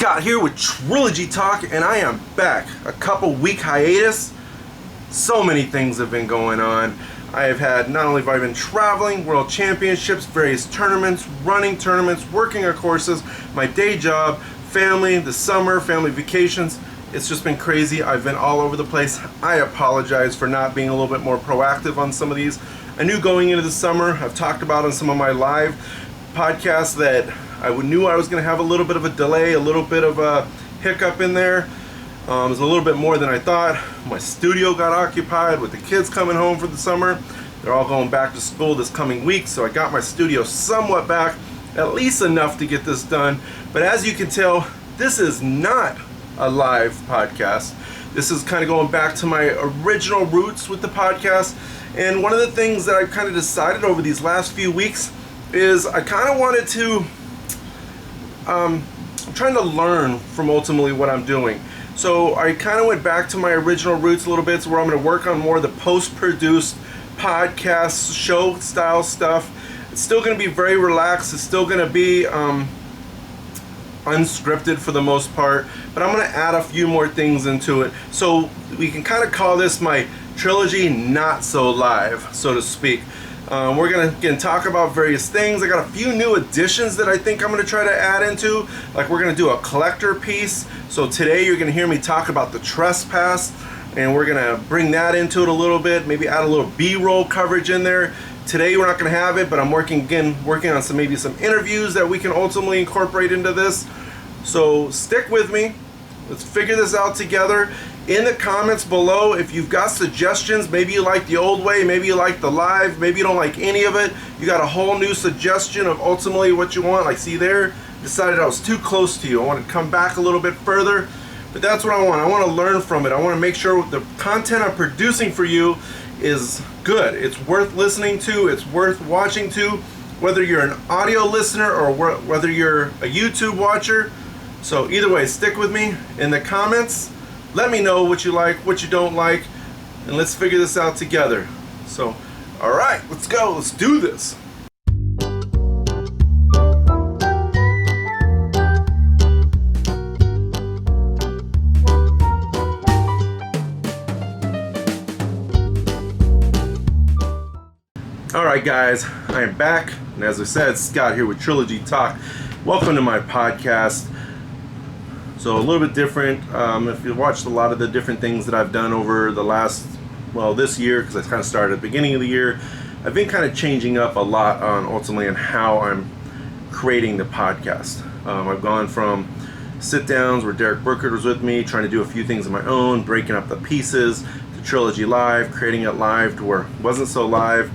Scott here with Trilogy Talk, and I am back. A couple week hiatus. So many things have been going on. I have had, not only have I been traveling, world championships, various tournaments, running tournaments, working our courses, my day job, family, the summer, family vacations. It's just been crazy. I've been all over the place. I apologize for not being a little bit more proactive on some of these. I knew going into the summer, I've talked about on some of my live podcasts that I knew I was going to have a little bit of a delay, a little bit of a hiccup in there. It was a little bit more than I thought. My studio got occupied with the kids coming home for the summer. They're all going back to school this coming week, so I got my studio somewhat back, at least enough to get this done. But as you can tell, this is not a live podcast. This is kind of going back to my original roots with the podcast. And one of the things that I've kind of decided over these last few weeks is I kind of wanted to I'm trying to learn from ultimately what I'm doing. So I kind of went back to my original roots a little bit, so where I'm going to work on more of the post-produced podcast show style stuff. It's still going to be very relaxed. It's still going to be unscripted for the most part, but I'm going to add a few more things into it. So we can kind of call this my trilogy not so live, so to speak. We're going to again talk about various things. I got a few new additions that I think I'm going to try to add into. Like we're going to do a collector piece. So today you're going to hear me talk about the Trespass, and we're going to bring that into it a little bit. Maybe add a little B-roll coverage in there. Today we're not going to have it, but I'm working on some interviews that we can ultimately incorporate into this. So stick with me. Let's figure this out together. In the comments below, if you've got suggestions, maybe you like the old way, maybe you like the live, maybe you don't like any of it, you got a whole new suggestion of ultimately what you want. Like see there, decided I was too close to you. I want to come back a little bit further, but that's what I want. I want to learn from it. I want to make sure the content I'm producing for you is good. It's worth listening to, it's worth watching to, whether you're an audio listener or whether you're a YouTube watcher. So either way, stick with me in the comments. Let me know what you like, what you don't like, and let's figure this out together. So, all right, let's go. Let's do this. All right, guys, I am back. And as I said, Scott here with Trilogy Talk. Welcome to my podcast. So a little bit different. If you watched a lot of the different things that I've done over the last, this year, because I kind of started at the beginning of the year, I've been kind of changing up a lot on ultimately on how I'm creating the podcast. I've gone from sit downs where Derek Burkert was with me, trying to do a few things of my own, breaking up the pieces, to Trilogy Live, creating it live to where it wasn't so live,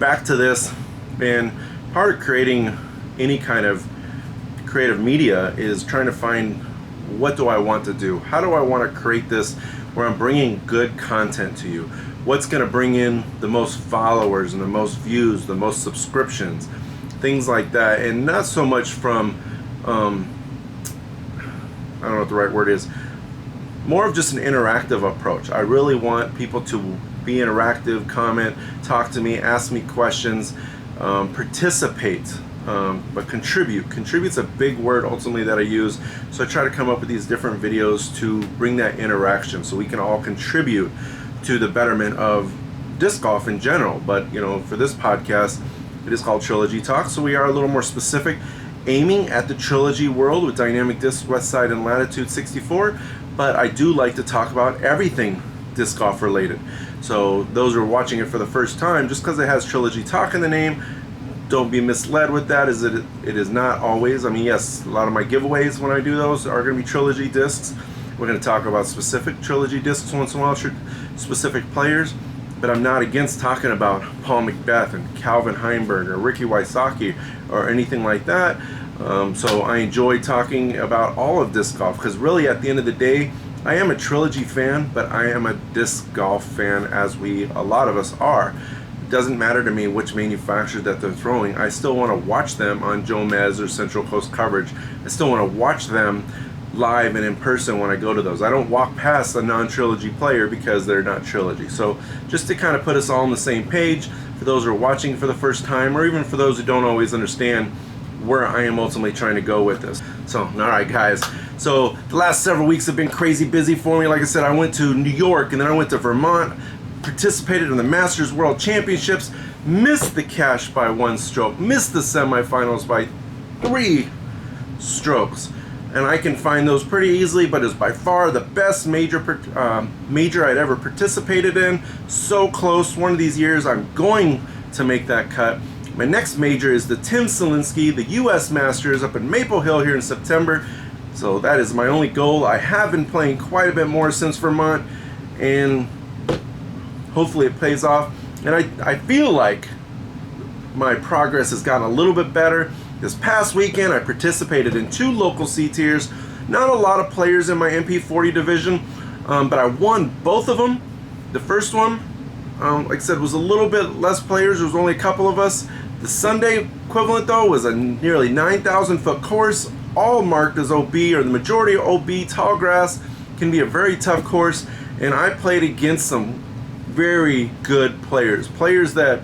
back to this. And part of creating any kind of creative media is trying to find, what do I want to do? How do I want to create this where I'm bringing good content to you? What's going to bring in the most followers and the most views, the most subscriptions, things like that. And not so much from, I don't know what the right word is, more of just an interactive approach. I really want people to be interactive, comment, talk to me, ask me questions, participate. But contribute. Contribute's a big word ultimately that I use. So I try to come up with these different videos to bring that interaction so we can all contribute to the betterment of disc golf in general. But for this podcast, it is called Trilogy Talk, so we are a little more specific, aiming at the trilogy world with Dynamic Disc, Westside, and Latitude 64. But I do like to talk about everything disc golf related. So those who are watching it for the first time, just because it has Trilogy Talk in the name, don't be misled with that. It is not always. I mean, yes, a lot of my giveaways when I do those are going to be trilogy discs. We're going to talk about specific trilogy discs once in a while, specific players, but I'm not against talking about Paul McBeth and Calvin Heimberg or Ricky Wysocki or anything like that. So I enjoy talking about all of disc golf, because really at the end of the day, I am a trilogy fan, but I am a disc golf fan, as a lot of us are. It doesn't matter to me which manufacturer that they're throwing. I still want to watch them on Joe Mez or Central Coast Coverage. I still want to watch them live and in person when I go to those. I don't walk past a non-trilogy player because they're not trilogy. So just to kind of put us all on the same page, for those who are watching for the first time, or even for those who don't always understand where I am ultimately trying to go with this. So, all right, guys. So the last several weeks have been crazy busy for me. Like I said, I went to New York and then I went to Vermont, participated in the Masters World Championships, missed the cash by 1 stroke, missed the semifinals by 3 strokes. And I can find those pretty easily, but it's by far the best major I'd ever participated in. So close. One of these years I'm going to make that cut. My next major is the Tim Selinsky, the U.S. Masters up in Maple Hill here in September. So that is my only goal. I have been playing quite a bit more since Vermont, and hopefully it pays off. And I feel like my progress has gotten a little bit better. This past weekend, I participated in 2 local C tiers. Not a lot of players in my MP40 division, but I won both of them. The first one, like I said, was a little bit less players. There was only a couple of us. The Sunday equivalent, though, was a nearly 9,000 foot course, all marked as OB, or the majority of OB. Tall grass can be a very tough course, and I played against some very good players that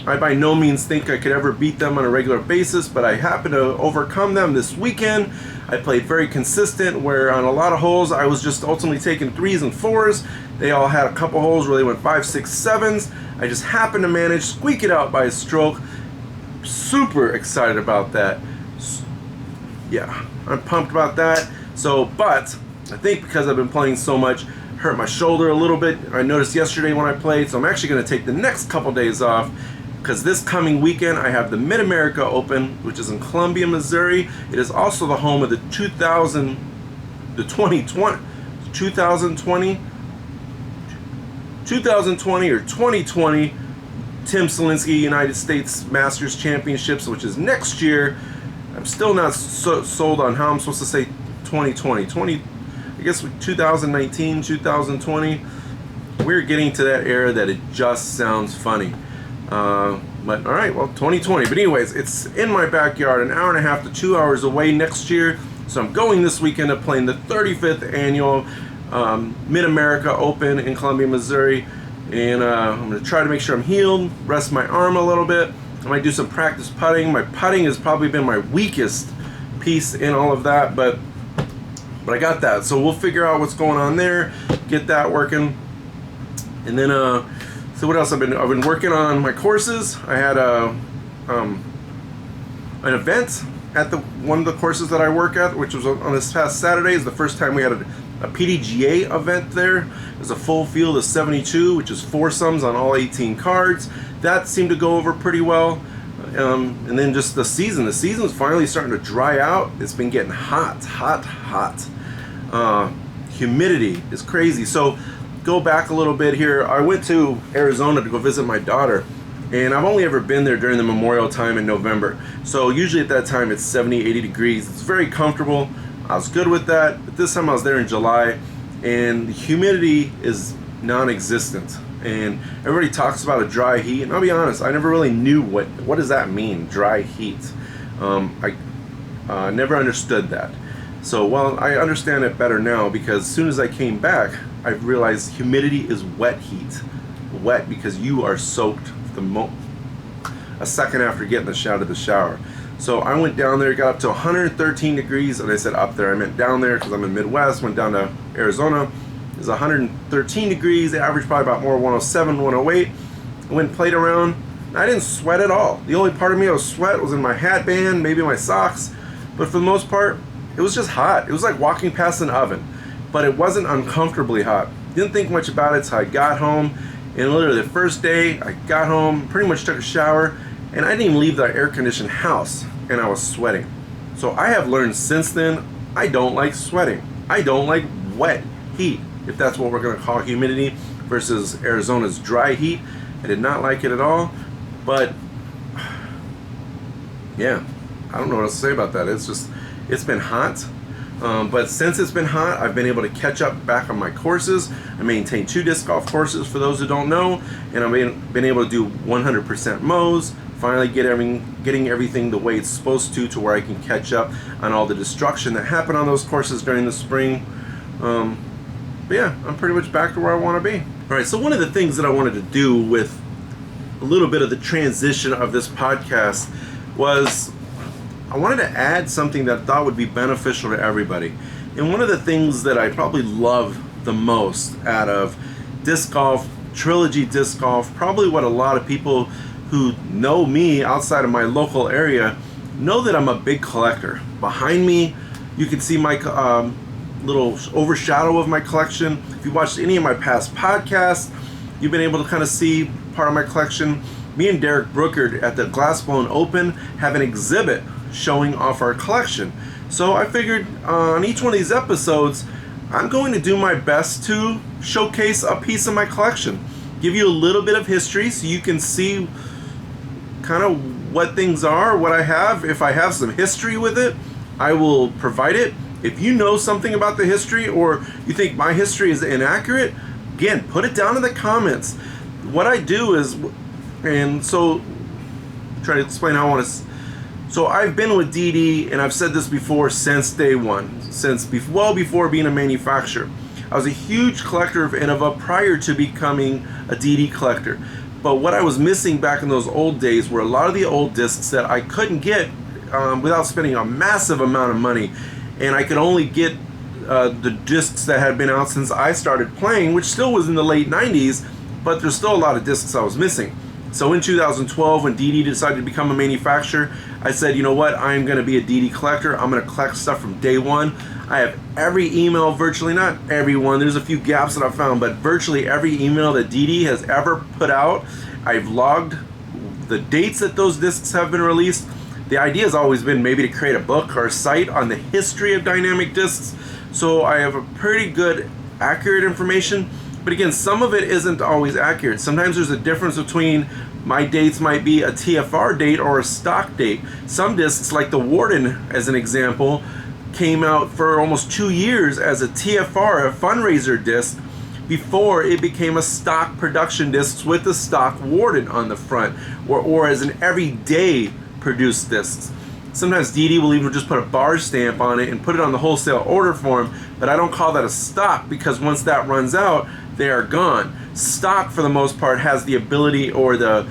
I by no means think I could ever beat them on a regular basis, but I happened to overcome them this weekend. I played very consistent, where on a lot of holes I was just ultimately taking 3s and 4s. They all had a couple holes where they went 5, 6, 7s. I just happened to manage, squeak it out by a stroke. Super excited about that. Yeah, I'm pumped about that. So, but I think because I've been playing so much, hurt my shoulder a little bit. I noticed yesterday when I played, so I'm actually going to take the next couple days off, because this coming weekend I have the Mid-America Open, which is in Columbia, Missouri. It is also the home of the 2020 or 2020 Tim Selinsky United States Masters Championships, which is next year. I'm still not sold on how I'm supposed to say 2020. I guess 2019, 2020. We're getting to that era that it just sounds funny. But all right, well, 2020. But anyways, it's in my backyard, an hour and a half to 2 hours away next year. So I'm going this weekend to play in the 35th annual Mid-America Open in Columbia, Missouri. And I'm going to try to make sure I'm healed, rest my arm a little bit. I might do some practice putting. My putting has probably been my weakest piece in all of that, but I got that. So we'll figure out what's going on there, get that working. And then so what else? I've been working on my courses. I had an event at one of the courses that I work at, which was on this past Saturday. Is the first time we had a PDGA event there. It was a full field of 72, which is foursomes on all 18 cards. That seemed to go over pretty well. And then just the season's finally starting to dry out. It's been getting hot. Humidity is crazy. So go back a little bit here. I went to Arizona to go visit my daughter, and I've only ever been there during the Memorial time in November. So usually at that time it's 70, 80 degrees. It's very comfortable. I was good with that. But this time I was there in July, and the humidity is non-existent. And everybody talks about a dry heat, and I'll be honest, I never really knew what does that mean, dry heat. I never understood that. So, well, I understand it better now, because as soon as I came back, I realized humidity is wet heat. Wet because you are soaked a second after getting out of the shower. So I went down there, got up to 113 degrees, and I said up there, I meant down there because I'm in the Midwest. Went down to Arizona. It was 113 degrees. The average probably about more 107, 108. I went and played around. I didn't sweat at all. The only part of me that was sweat was in my hat band, maybe my socks. But for the most part, it was just hot. It was like walking past an oven. But it wasn't uncomfortably hot. Didn't think much about it until I got home. And literally the first day I got home, pretty much took a shower, and I didn't even leave the air-conditioned house, and I was sweating. So I have learned since then, I don't like sweating. I don't like wet heat, if that's what we're going to call humidity, versus Arizona's dry heat. I did not like it at all. But yeah, I don't know what else to say about that. It's been hot. But since it's been hot, I've been able to catch up back on my courses. I maintain 2 disc golf courses, for those who don't know, and I've been able to do 100% mows. Finally getting everything the way it's supposed to where I can catch up on all the destruction that happened on those courses during the spring. But yeah, I'm pretty much back to where I want to be. All right, so one of the things that I wanted to do with a little bit of the transition of this podcast was I wanted to add something that I thought would be beneficial to everybody. And one of the things that I probably love the most out of disc golf, Trilogy disc golf, probably what a lot of people who know me outside of my local area know that I'm a big collector. Behind me, you can see my little overshadow of my collection. If you watched any of my past podcasts, you've been able to kind of see part of my collection. Me and Derek Brookard at the Glassblown Open have an exhibit showing off our collection. So I figured on each one of these episodes, I'm going to do my best to showcase a piece of my collection. Give you a little bit of history so you can see kind of what things are, what I have. If I have some history with it, I will provide it. If you know something about the history or you think my history is inaccurate, again, put it down in the comments. What I do is, and so try to explain how I want to. So I've been with DD, and I've said this before, since day one, well before being a manufacturer. I was a huge collector of Innova prior to becoming a DD collector. But what I was missing back in those old days were a lot of the old discs that I couldn't get without spending a massive amount of money. And I could only get the discs that had been out since I started playing, which still was in the late 90s, but there's still a lot of discs I was missing. So in 2012, when DD decided to become a manufacturer, I said, you know what, I'm going to be a DD collector. I'm going to collect stuff from day one. I have every email, virtually, not every one, there's a few gaps that I found, but virtually every email that DD has ever put out. I've logged the dates that those discs have been released. The idea has always been maybe to create a book or a site on the history of dynamic discs. So I have a pretty good, accurate information. But again, some of it isn't always accurate. Sometimes there's a difference between my dates might be a TFR date or a stock date. Some discs, like the Warden as an example, came out for almost 2 years as a TFR, a fundraiser disc, before it became a stock production disc with the stock Warden on the front, or as an everyday produced discs. Sometimes DD will even just put a bar stamp on it and put it on the wholesale order form, but I don't call that a stock because once that runs out, they are gone. Stock, for the most part, has the ability or the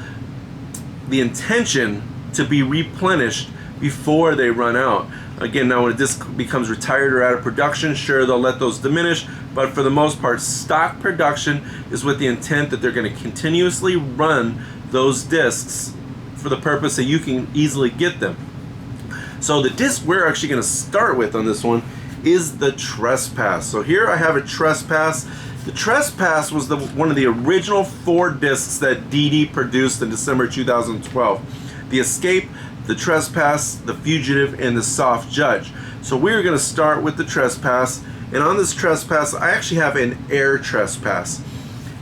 intention to be replenished before they run out. Again, now when a disc becomes retired or out of production, sure, they'll let those diminish, but for the most part, stock production is with the intent that they're going to continuously run those discs for the purpose that you can easily get them. So the disc we're actually going to start with on this one is the Trespass. So here I have a Trespass. The Trespass was one of the original 4 discs that DD produced in December 2012. The Escape, the Trespass, the Fugitive, and the Soft Judge. So we're going to start with the Trespass. And on this Trespass, I actually have an Air Trespass.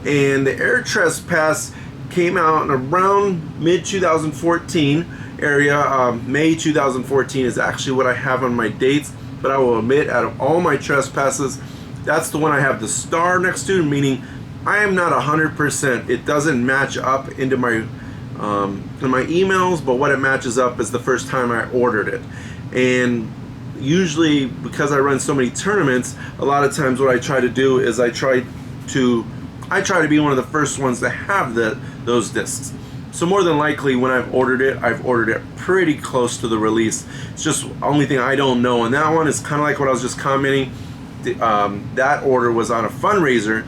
And the Air Trespass came out in around mid-2014 area. May 2014 is actually what I have on my dates. But I will admit, out of all my Trespasses, that's the one I have the star next to, meaning I am not 100%. It doesn't match up into my in my emails, but what it matches up is the first time I ordered it. And usually, because I run so many tournaments, a lot of times what I try to do is I try to be one of the first ones to have those discs. So more than likely, when I've ordered it pretty close to the release. It's just the only thing I don't know. And that one is kind of like what I was just commenting. That order was on a fundraiser,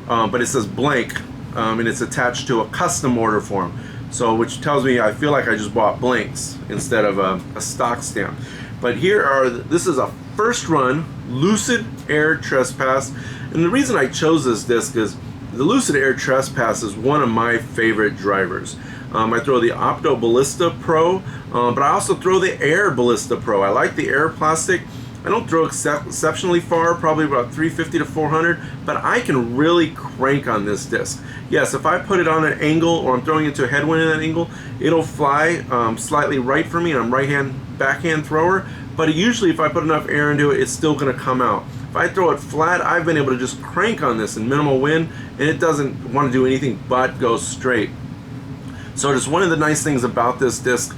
but it says blank, and it's attached to a custom order form. So, which tells me I feel like I just bought blanks instead of a stock stamp. But this is a first run Lucid Air Trespass, and the reason I chose this disc is the Lucid Air Trespass is one of my favorite drivers. I throw the Opto Ballista Pro, but I also throw the Air Ballista Pro. I like the Air plastic. I don't throw exceptionally far, probably about 350 to 400, but I can really crank on this disc. Yes, if I put it on an angle or I'm throwing into a headwind at an angle, it'll fly slightly right for me, and I'm right-hand, backhand thrower, but usually if I put enough air into it, it's still going to come out. If I throw it flat, I've been able to just crank on this in minimal wind, and it doesn't want to do anything but go straight. So just one of the nice things about this disc,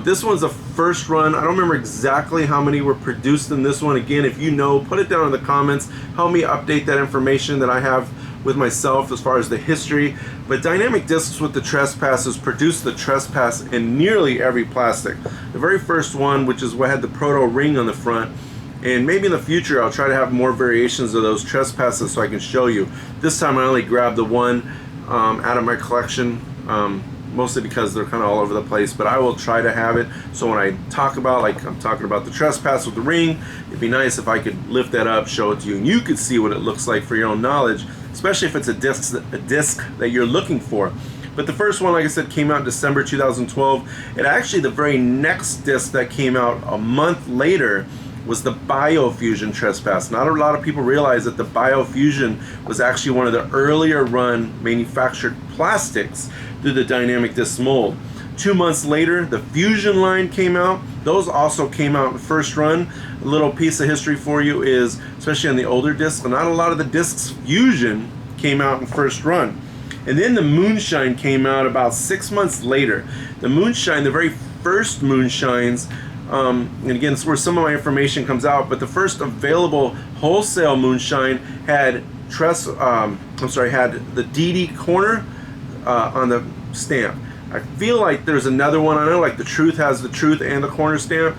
this one's a first run. I don't remember exactly how many were produced in this one. Again, if you know, put it down in the comments. Help me update that information that I have with myself as far as the history, but Dynamic Discs with the Trespass has produced the Trespass in nearly every plastic. The very first one, which is what had the proto ring on the front, and maybe in the future I'll try to have more variations of those Trespasses so I can show you. This time I only grabbed the one out of my collection, mostly because they're kind of all over the place, but I will try to have it so when I talk about, like I'm talking about the Trespass with the ring, it'd be nice if I could lift that up, show it to you, and you could see what it looks like for your own knowledge, especially if it's a disc that you're looking for. But the first one, like I said, came out in December 2012. And actually the very next disc that came out a month later was the Biofusion Trespass. Not a lot of people realize that the Biofusion was actually one of the earlier run manufactured plastics through the Dynamic Disc mold. 2 months later, the Fusion line came out. Those also came out in first run. A little piece of history for you is, especially on the older discs, not a lot of the discs Fusion came out in first run. And then the Moonshine came out about 6 months later. The Moonshine, the very first Moonshines, and again, it's where some of my information comes out, but the first available wholesale Moonshine had had the DD corner on the stamp. I feel like there's another one. I know like the Truth has the Truth and the corner stamp.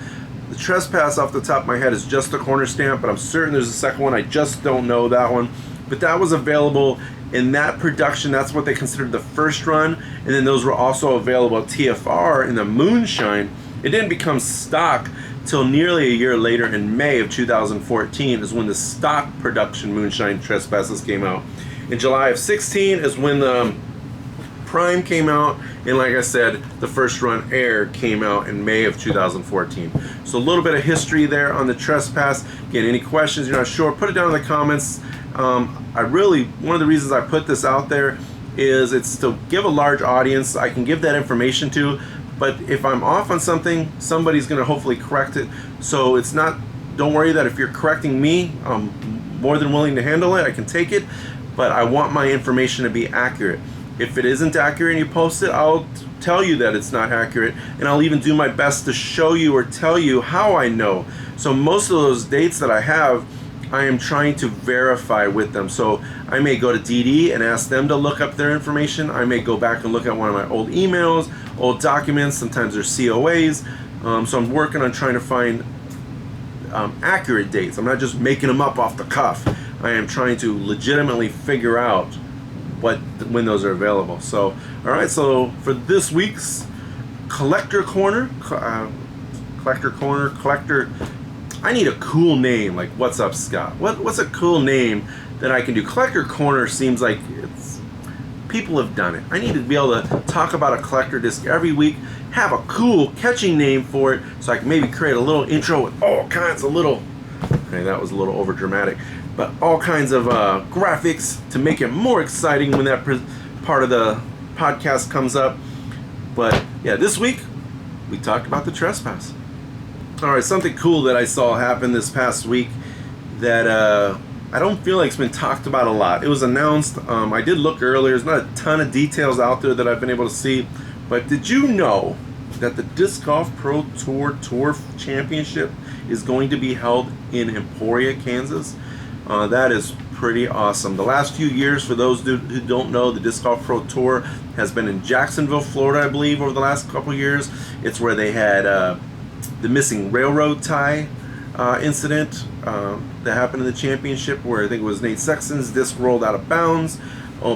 The Trespass off the top of my head is just the corner stamp, but I'm certain there's a second one. I just don't know that one. But that was available in that production. That's what they considered the first run. And then those were also available at TFR in the Moonshine. It didn't become stock till nearly a year later in May of 2014 is when the stock production Moonshine Trespasses came out. In July of 16 is when the Prime came out, and like I said, the first run Air came out in May of 2014. So a little bit of history there on the Trespass. Again, any questions you're not sure, put it down in the comments. One of the reasons I put this out there is it's to give a large audience I can give that information to, but if I'm off on something, somebody's going to hopefully correct it. So it's not, don't worry that if you're correcting me, I'm more than willing to handle it. I can take it, but I want my information to be accurate. If it isn't accurate and you post it, I'll tell you that it's not accurate, and I'll even do my best to show you or tell you how I know. So most of those dates that I have, I am trying to verify with them. So I may go to DD and ask them to look up their information. I may go back and look at one of my old emails, old documents. Sometimes there's COAs. So I'm working on trying to find accurate dates. I'm not just making them up off the cuff. I am trying to legitimately figure out when those are available. So, all right. So for this week's Collector Corner, I need a cool name. Like, what's up, Scott? What's a cool name that I can do? Collector Corner seems like people have done it. I need to be able to talk about a collector disc every week, have a cool, catchy name for it, so I can maybe create a little intro with all kinds of little. Okay, that was a little over dramatic, but all kinds of graphics to make it more exciting when that part of the podcast comes up. But yeah, this week we talked about the Trespass. All right, something cool that I saw happen this past week that I don't feel like it's been talked about a lot. It was announced. I did look earlier. There's not a ton of details out there that I've been able to see. But did you know that the Disc Golf Pro Tour Championship is going to be held in Emporia, Kansas? That is pretty awesome. The last few years, for those who don't know, the Disc Golf Pro Tour has been in Jacksonville, Florida, I believe, over the last couple years. It's where they had the missing railroad tie incident that happened in the championship, where I think it was Nate Sexton's disc rolled out of bounds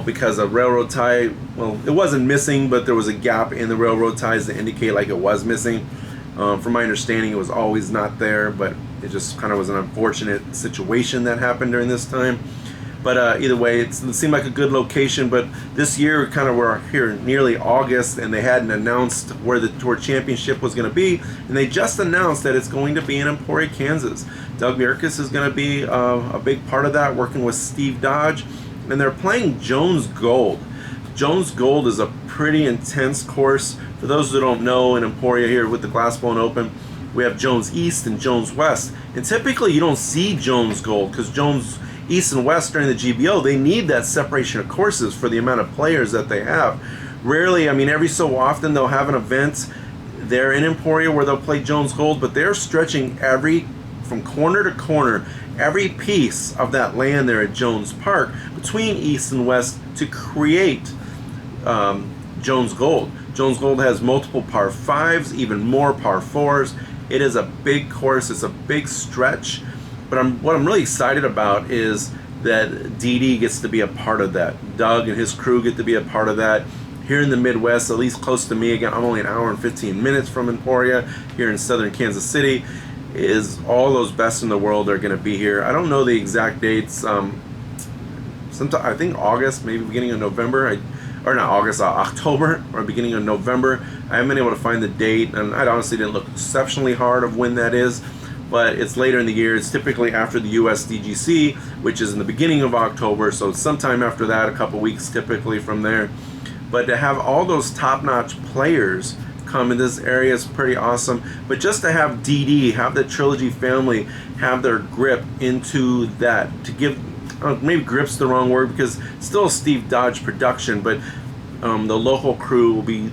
because a railroad tie, well, it wasn't missing, but there was a gap in the railroad ties to indicate like it was missing. From my understanding, it was always not there, but it just kind of was an unfortunate situation that happened during this time. But either way, it seemed like a good location. But this year, kind of we're here nearly August, and they hadn't announced where the Tour Championship was going to be. And they just announced that it's going to be in Emporia, Kansas. Doug Mirkus is going to be a big part of that, working with Steve Dodge. And they're playing Jones Gold. Jones Gold is a pretty intense course. For those who don't know, in Emporia here with the Glassbone Open, we have Jones East and Jones West. And typically you don't see Jones Gold because Jones East and West during the GBO, they need that separation of courses for the amount of players that they have. Rarely, I mean, every so often they'll have an event there in Emporia where they'll play Jones Gold, but they're stretching from corner to corner every piece of that land there at Jones Park between East and West to create Jones Gold. Jones Gold has multiple par 5s, even more par 4s. It is a big course. It's a big stretch. But what I'm really excited about is that DD gets to be a part of that. Doug and his crew get to be a part of that. Here in the Midwest, at least close to me, again, I'm only an hour and 15 minutes from Emporia, here in southern Kansas City, is all those best in the world are going to be here. I don't know the exact dates. Sometime, I think August, maybe beginning of November, or not August, October, or beginning of November. I haven't been able to find the date, and I honestly didn't look exceptionally hard of when that is, but it's later in the year. It's typically after the USDGC, which is in the beginning of October, so it's sometime after that, a couple weeks typically from there. But to have all those top-notch players come in this area is pretty awesome. But just to have DD, have the Trilogy family, have their grip into that, to give, maybe grip's the wrong word because it's still a Steve Dodge production, but the local crew will be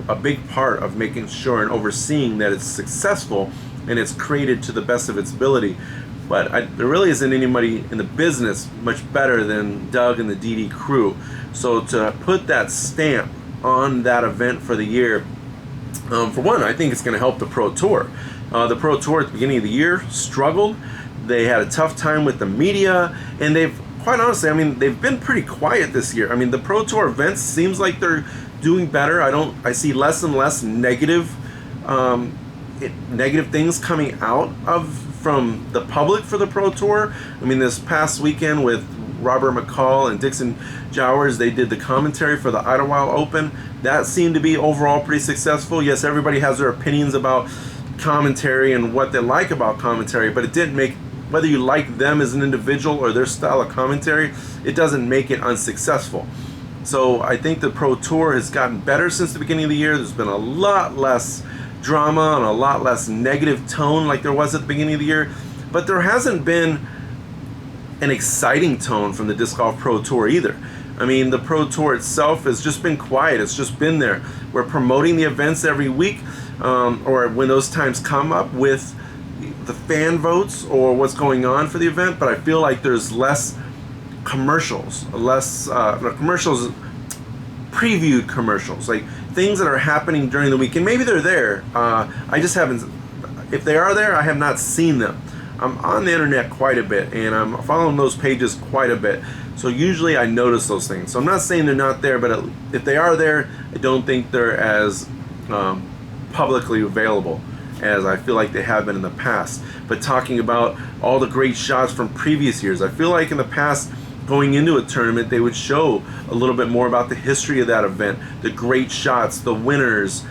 a big part of making sure and overseeing that it's successful and it's created to the best of its ability. But there really isn't anybody in the business much better than Doug and the DD crew. So to put that stamp on that event for the year, for one, I think it's going to help the Pro Tour. The Pro Tour at the beginning of the year struggled. They had a tough time with the media, and they've, quite honestly, I mean, they've been pretty quiet this year. I mean, the Pro Tour events seems like they're doing better. I see less and less negative things coming out from the public for the Pro Tour. I mean, this past weekend with Robert McCall and Dixon Jowers, they did the commentary for the Idlewild Open. That seemed to be overall pretty successful. Yes, everybody has their opinions about commentary and what they like about commentary, but it didn't make, whether you like them as an individual or their style of commentary, it doesn't make it unsuccessful. So I think the Pro Tour has gotten better since the beginning of the year. There's been a lot less drama and a lot less negative tone like there was at the beginning of the year, but there hasn't been an exciting tone from the Disc Golf Pro Tour either. I mean, the Pro Tour itself has just been quiet. It's just been there. We're promoting the events every week, or when those times come up with the fan votes or what's going on for the event, but I feel like there's less commercials, previewed commercials, like things that are happening during the week, and maybe they're there. I just haven't, if they are there, I have not seen them. I'm on the internet quite a bit, and I'm following those pages quite a bit. So usually I notice those things. So I'm not saying they're not there, but if they are there, I don't think they're as publicly available as I feel like they have been in the past. But talking about all the great shots from previous years, I feel like in the past, going into a tournament, they would show a little bit more about the history of that event, the great shots, the winners,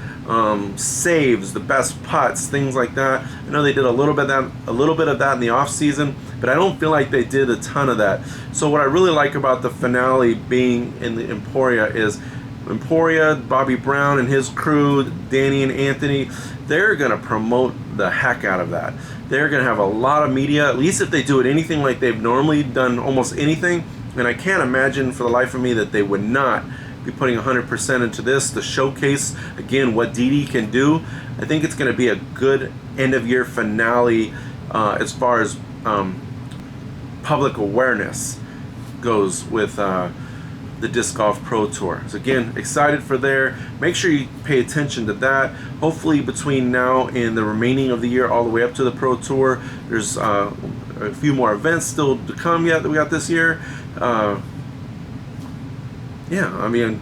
saves, the best putts, things like that. I know they did a little bit of that in the off season, but I don't feel like they did a ton of that. So what I really like about the finale being in the Emporia is Emporia, Bobby Brown and his crew, Danny and Anthony, they're going to promote the heck out of that. They're going to have a lot of media, at least if they do it anything like they've normally done almost anything. And I can't imagine for the life of me that they would not be putting 100% into this to showcase, again, what DD can do. I think it's going to be a good end-of-year finale as far as public awareness goes with the Disc Golf Pro Tour. So again, excited for there. Make sure you pay attention to that. Hopefully between now and the remaining of the year all the way up to the Pro Tour, there's a few more events still to come yet that we got this year. Yeah, I mean,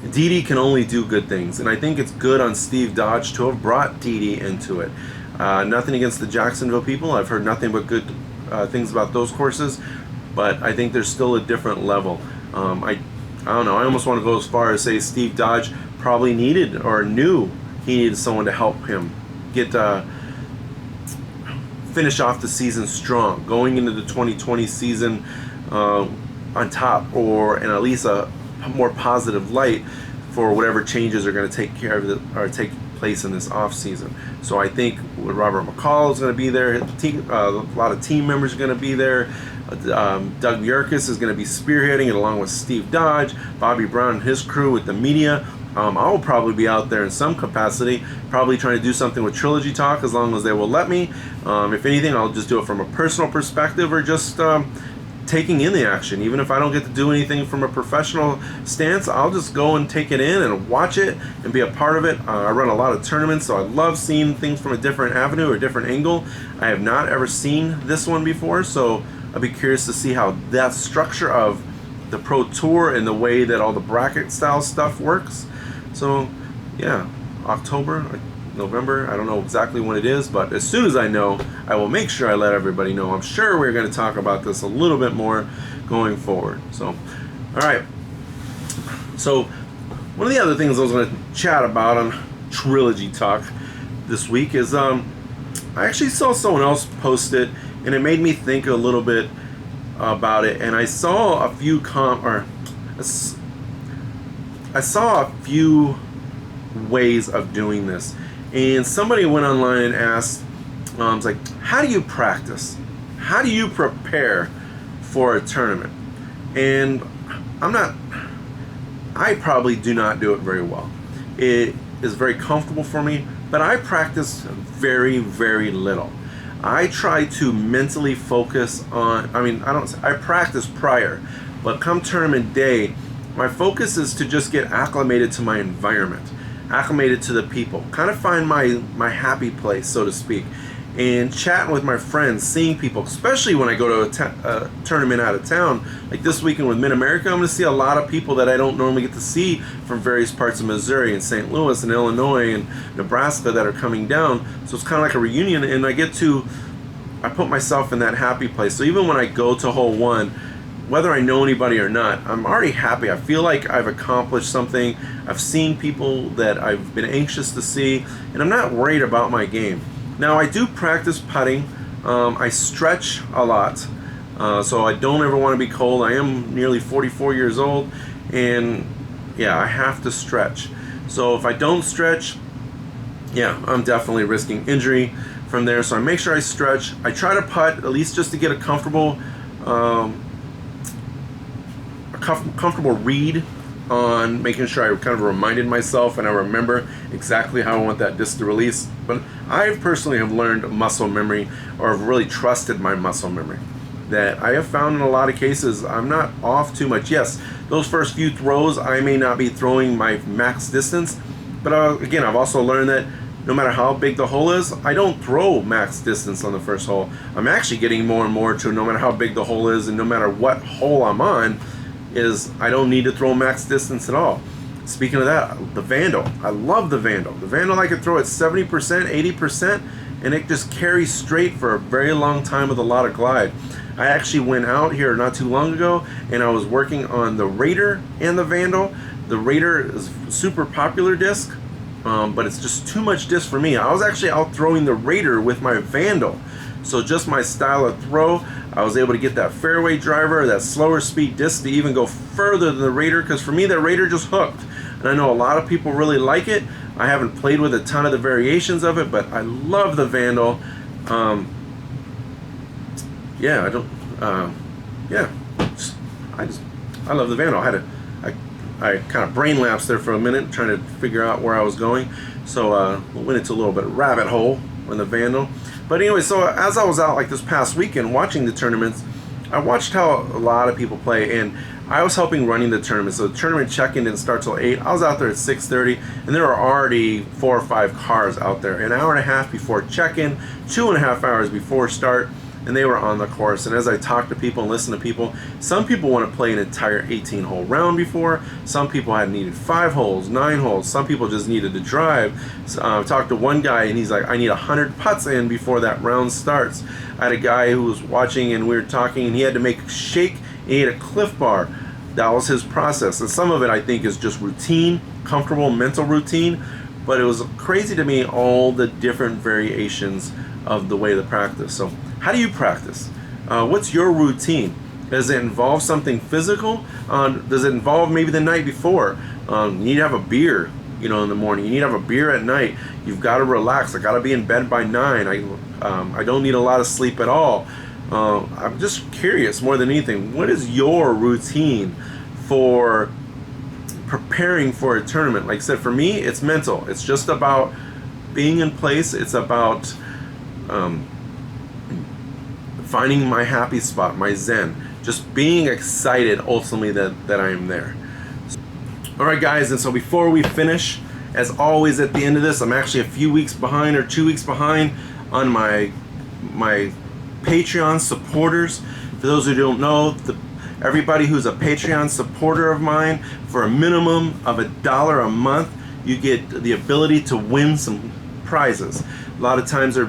DD can only do good things, and I think it's good on Steve Dodge to have brought DD into it. Nothing against the Jacksonville people. I've heard nothing but good things about those courses, but I think there's still a different level. I don't know, I almost want to go as far as say Steve Dodge probably needed or knew he needed someone to help him get finish off the season strong, going into the 2020 season on top, or in at least a more positive light for whatever changes are going to take place in this off season. So I think Robert McCall is going to be there. A lot of team members are going to be there. Doug Yerkes is going to be spearheading it along with Steve Dodge, Bobby Brown and his crew with the media. I'll probably be out there in some capacity, probably trying to do something with Trilogy Talk as long as they will let me. If anything, I'll just do it from a personal perspective, or just taking in the action. Even if I don't get to do anything from a professional stance, I'll just go and take it in and watch it and be a part of it. I run a lot of tournaments, so I love seeing things from a different avenue or different angle. I have not ever seen this one before, so I'll be curious to see how that structure of the Pro Tour and the way that all the bracket style stuff works. So yeah, October, November, I don't know exactly when it is, but as soon as I know, I will make sure I let everybody know. I'm sure we're going to talk about this a little bit more going forward. So, all right. So, one of the other things I was going to chat about on Trilogy Talk this week is I actually saw someone else post it, and it made me think a little bit about it. And I saw a few I saw a few ways of doing this. And somebody went online and asked, it's like, how do you practice? How do you prepare for a tournament? And I probably do not do it very well. It is very comfortable for me, but I practice very, very little. I try to mentally focus on, I practice prior, but come tournament day, my focus is to just get acclimated to my environment, acclimated to the people, kind of find my happy place, so to speak, and chatting with my friends, seeing people, especially when I go to a tournament out of town. Like this weekend with Mid-America, I'm going to see a lot of people that I don't normally get to see from various parts of Missouri and St. Louis and Illinois and Nebraska that are coming down. So it's kind of like a reunion, and I put myself in that happy place. So even when I go to hole one, whether I know anybody or not, I'm already happy. I feel like I've accomplished something. I've seen people that I've been anxious to see, and I'm not worried about my game. Now, I do practice putting. I stretch a lot, so I don't ever want to be cold. I am nearly 44 years old, and yeah, I have to stretch. So if I don't stretch, yeah, I'm definitely risking injury from there. So I make sure I stretch. I try to putt at least just to get a comfortable read on making sure I kind of reminded myself and I remember exactly how I want that disc to release. But I personally have learned muscle memory, or have really trusted my muscle memory, that I have found in a lot of cases I'm not off too much. Yes, those first few throws I may not be throwing my max distance, but again, I've also learned that no matter how big the hole is, I don't throw max distance on the first hole. I'm actually getting more and more to, no matter how big the hole is and no matter what hole I'm on, is I don't need to throw max distance at all. Speaking of that, the Vandal. I love the Vandal. The Vandal I could throw at 70%, 80%, and it just carries straight for a very long time with a lot of glide. I actually went out here not too long ago and I was working on the Raider and the Vandal. The Raider is a super popular disc, but it's just too much disc for me. I was actually out throwing the Raider with my Vandal. So just my style of throw, I was able to get that fairway driver, that slower speed disc to even go further than the Raider, because for me that Raider just hooked. And I know a lot of people really like it. I haven't played with a ton of the variations of it, but I love the Vandal. I love the Vandal. I kind of brain lapsed there for a minute trying to figure out where I was going. So went into a little bit of rabbit hole on the Vandal. But anyway, so as I was out like this past weekend watching the tournaments, I watched how a lot of people play, and I was helping running the tournament. So the tournament check-in didn't start till 8. I was out there at 6:30, and there were already 4 or 5 cars out there. An hour and a half before check-in, 2.5 hours before start, and they were on the course. And as I talked to people and listened to people, some people want to play an entire 18-hole round before. Some people had needed 5 holes, 9 holes. Some people just needed to drive. So, I talked to one guy, and he's like, I need 100 putts in before that round starts. I had a guy who was watching, and we were talking, and he had to make a shake, and he had a Cliff Bar. That was his process. And some of it, I think, is just routine, comfortable mental routine. But it was crazy to me, all the different variations of the way to practice. So how do you practice? What's your routine? Does it involve something physical? Does it involve maybe the night before? You need to have a beer, in the morning. You need to have a beer at night. You've got to relax. I got to be in bed by 9. I don't need a lot of sleep at all. I'm just curious more than anything. What is your routine for preparing for a tournament. Like I said, for me, it's mental. It's just about being in place. It's about finding my happy spot, my zen. Just being excited ultimately that I am there. Alright guys, and so before we finish, as always at the end of this, I'm actually a few weeks behind or 2 weeks behind on my Patreon supporters. For those who don't know, everybody who's a Patreon supporter of mine, for a minimum of $1 a month, you get the ability to win some prizes. A lot of times they're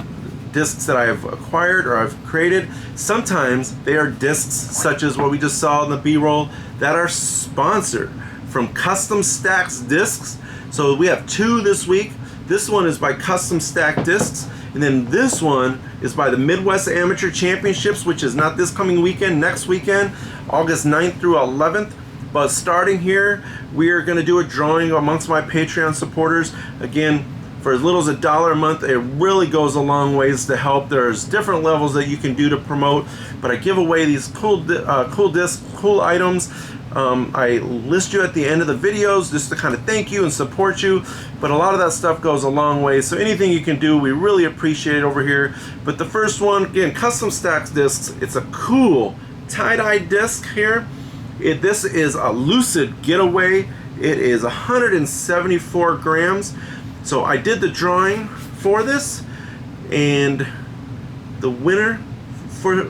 discs that I have acquired or I've created. Sometimes they are discs such as what we just saw in the B-roll that are sponsored from Custom Stacks Discs. So we have 2 this week. This one is by Custom Stack Discs, and then this one is by the Midwest Amateur Championships, which is not this coming weekend, next weekend, August 9th through 11th. But starting here, we are going to do a drawing amongst my Patreon supporters. Again, for as little as $1 a month, it really goes a long ways to help. There's different levels that you can do to promote, but I give away these cool discs, cool items. I list you at the end of the videos just to kind of thank you and support you, but a lot of that stuff goes a long way, so anything you can do, we really appreciate it over here. But the first one, again, Custom Stacks Discs. It's a cool tie-dye disc here. This is a Lucid Getaway. It is 174 grams. So I did the drawing for this, and the winner for the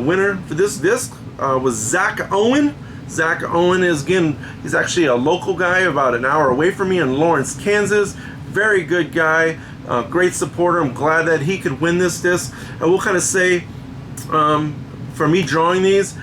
winner for this disc was Zach Owen. Zach Owen is, again, he's actually a local guy about an hour away from me in Lawrence, Kansas. Very good guy, great supporter. I'm glad that he could win this disc. I will kind of say, for me drawing these,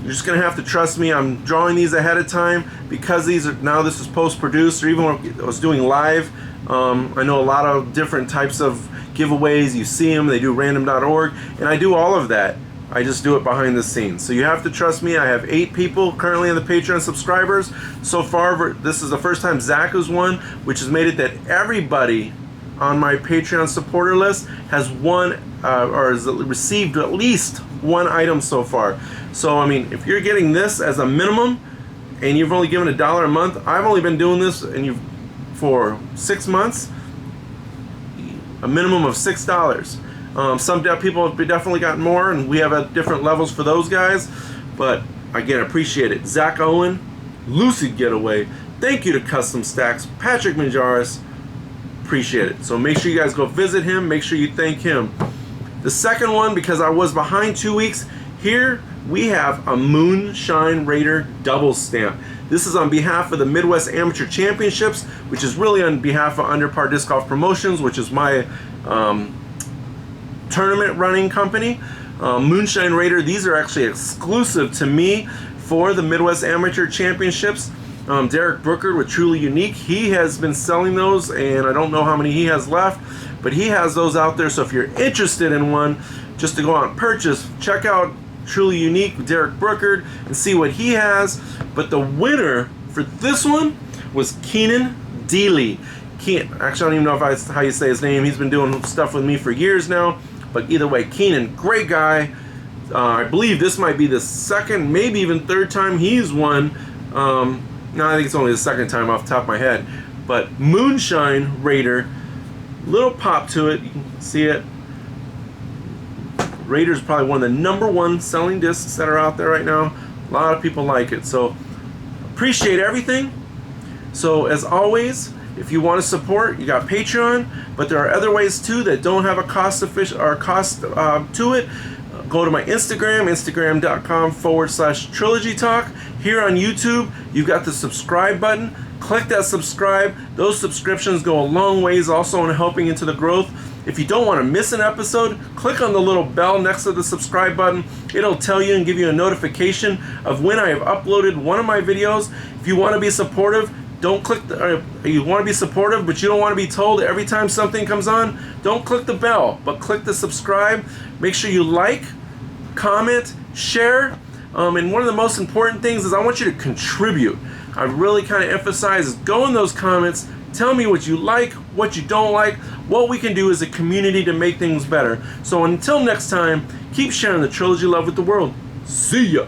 you're just gonna have to trust me. I'm drawing these ahead of time because these are, now this is post-produced, or even when I was doing live. I know a lot of different types of giveaways. You see them, they do random.org, and I do all of that. I just do it behind the scenes. So you have to trust me. I have 8 people currently in the Patreon subscribers. So far, this is the first time Zach has won, which has made it that everybody on my Patreon supporter list has won or has received at least 1 item so far. So I mean, if you're getting this as a minimum and you've only given $1 a month, I've only been doing this for 6 months, a minimum of $6. Some people have definitely gotten more, and we have at different levels for those guys. But again, appreciate it. Zach Owen, Lucid Getaway. Thank you to Custom Stacks, Patrick Manjaris. Appreciate it. So make sure you guys go visit him. Make sure you thank him. The second one, because I was behind 2 weeks, here we have a Moonshine Raider double stamp. This is on behalf of the Midwest Amateur Championships, which is really on behalf of Underpar Disc Golf Promotions, which is my tournament running company. Moonshine Raider, these are actually exclusive to me for the Midwest Amateur Championships. Derek Brooker with Truly Unique, he has been selling those, and I don't know how many he has left, but he has those out there. So if you're interested in one, just to go out and purchase, check out Truly Unique with Derek Brooker and see what he has. But the winner for this one was Keenan Deely. Actually, I don't even know if how you say his name. He's been doing stuff with me for years now. But either way, Keenan, great guy. I believe this might be the second, maybe even third time he's won. No, I think it's only the second time off the top of my head. But Moonshine Raider, little pop to it. You can see it. Raider's probably one of the #1 selling discs that are out there right now. A lot of people like it. So appreciate everything. So as always, if you want to support, you got Patreon, but there are other ways too that don't have a cost to it. Go to my Instagram, instagram.com/Trilogy Talk. Here on YouTube, you've got the subscribe button. Click that subscribe. Those subscriptions go a long ways also in helping into the growth. If you don't want to miss an episode, click on the little bell next to the subscribe button. It'll tell you and give you a notification of when I have uploaded one of my videos. If you want to be supportive, don't click you want to be supportive, but you don't want to be told every time something comes on, don't click the bell, but click the subscribe. Make sure you like, comment, share, and one of the most important things is I want you to contribute. I really kind of emphasize is go in those comments, tell me what you like, what you don't like, what we can do as a community to make things better. So until next time, keep sharing the Trilogy love with the world. See ya!